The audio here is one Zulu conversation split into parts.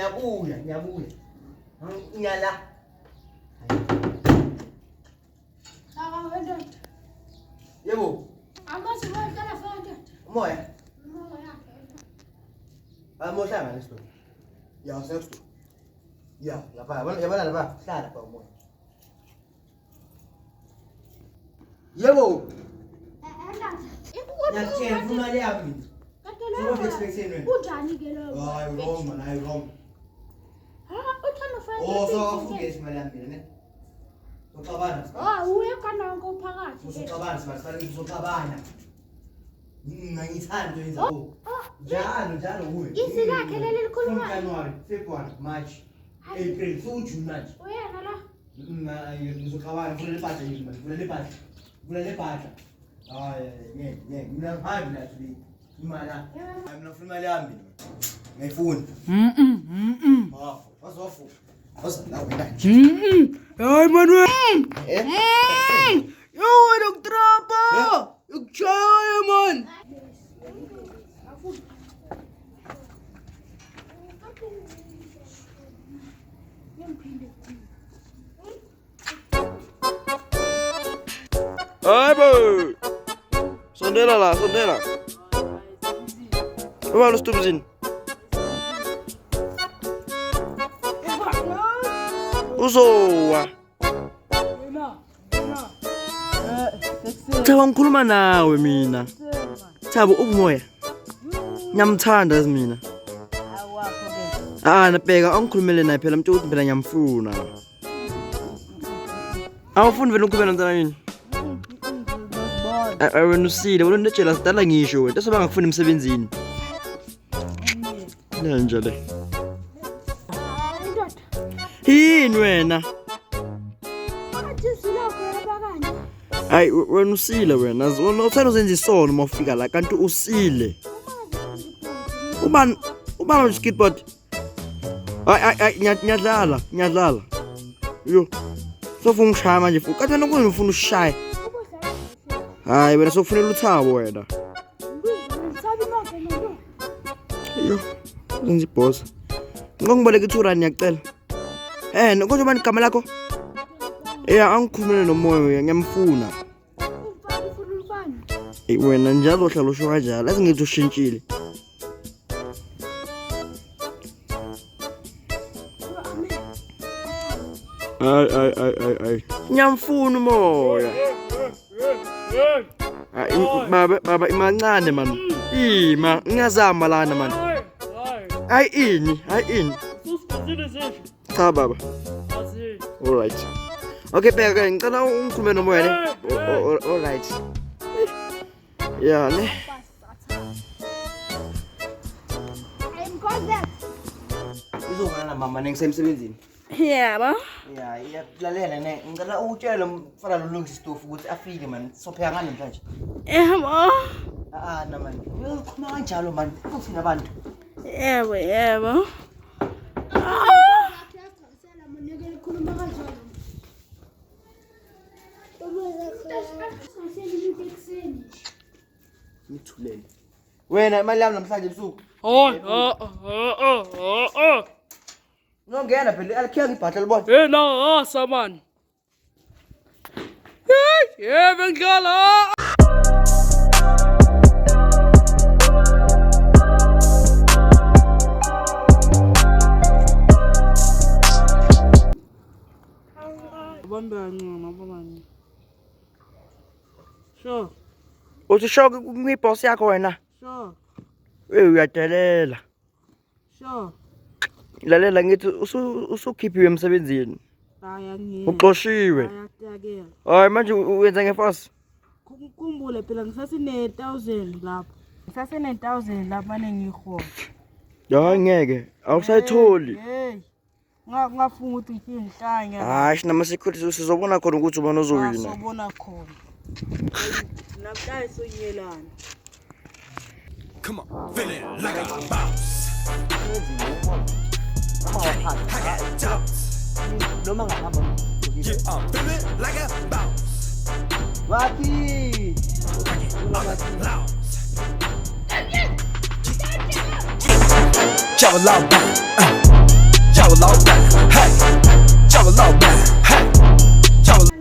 ngiyabuya ngiyala yebo umoya mohlanga lesto ya usesto ya lapha yabona lapha hlala lapha umoya yebo ngiyakutshela ufuna imali yami Kunjani ke lo? Hayi wrong man, hayi wrong. Uthanda ufana. So afunge imali yami ne. Ucabana. Uye kana ngophakathi. Ucabana sifanele ucabana. Ngiyithanda into yenzayo. Njalo uwe. Isilakhe leli likhuluma. January, February, March, April, June manje. Uyena la? Ngizocabana vula lepatha yini manje, vula lepatha. Hayi, mina ngihambi la today. Imana. Mina ngifuna imali yami. Ngiyifuna. Wazofu. Wasa la wena nje. Hayi Manuel. Yo wena ukutrapa. Ukuchaya man. Hayi bo. Sondela. Ubani usitubuzini? Uzowa. Thaba ngikhuluma nawe mina. Thaba ubumoya. Ngiyamthanda mina. Nabheka angikhulumele naye phela mntu uthi phela ngiyamfuna. Awufuni vele ukukhuluma nomntana yini? Wena usile, wena unetshela sidala ngisho wena. Bese bangakufuna emsebenzini. Nje le. Yini wena? Hayi wena usile wena. Uthanda uzenza isono uma ufika la kanti usile. Ubani skateboard? Hayi ngiyadlala. Yo. Sofuna ungishaya manje futhi. Kanti wena ukuzwe ufuna ushaya. Hayi wena sokufunela uthabo wena. Yo. Ngenza iboss. Ngongiboleka i2 ngiyacela. Konje manje igama lakho? Angikhulumele nomoya ngiyamfuna. Wena njalo hlala usho kanjalo. Azi ngithi ushintshile. Ay. Ngiyamfuna umoya. Baba imancane man. Ima ngiyazama lana man. Hayi ini. Cha baba. All right. Okay bheka ngicela ungikhulume nomoya ne. All right. Yeah ne. Uzobona mama nengisemsebenzini. Yebo. Iyalalela ne. Ngicela utshele umfana lo lungisa istofu ukuthi afike man. Sopheka ngani manje? Yebo. Na man. Ukhuluma kanjalo man. Uthina abantu. Yebo. Ngithulele. Wena imali yami namhlanje ebusuku. Ngongena phela alikhiya ngibhatla libona. Nangasa man. Bengidlala. Abambani. Sure. Uthi shock ngiyibhoss yakho wena. Sure. Uyadelela. Sure. Lalela ngithi usukhiphiwe emsebenzini. Uxoshiwe. Hayi manje uyenza ngefasi. Kumbule phela ngisasine-1000 lapha. Ngisasine-1000 lapha manje ngiyihola. Hayi ngeke awusayitholi. Ngafuna ukuthi ngihlanya. Hayi sinama security sizobona khona ukuthi ubani ozowina. Sizobona khona. Namhlanje soyelana. Come on, feel it like a bounce. I got jumps. Noma ngahamba. Yeah, feel it like a bounce. Wathi. Ciao, love. 叫我老板，嗨，叫我老板，嗨，叫我。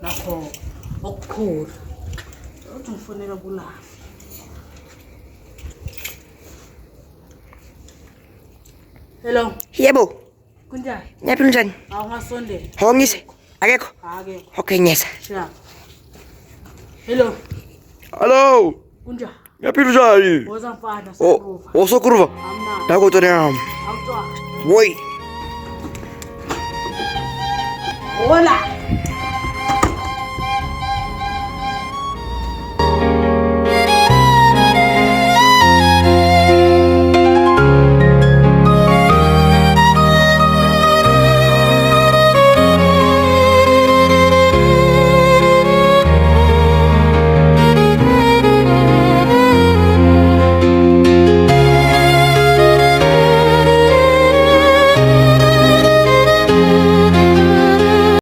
nakho okukhulu uthi ngifonela kulapha. Hello. Yebo. Kunjani? Ngiyaphila njani? Awungasondela. Hongise. Akekho? Akekho. Okay nyesa. Sha. Hello. Hello. Kunjani? Ngiyaphila njani? Woza mfana Oh, sakuva. osokuruva. Amna. Nako tona yami. Awutswa. Woi. Hola.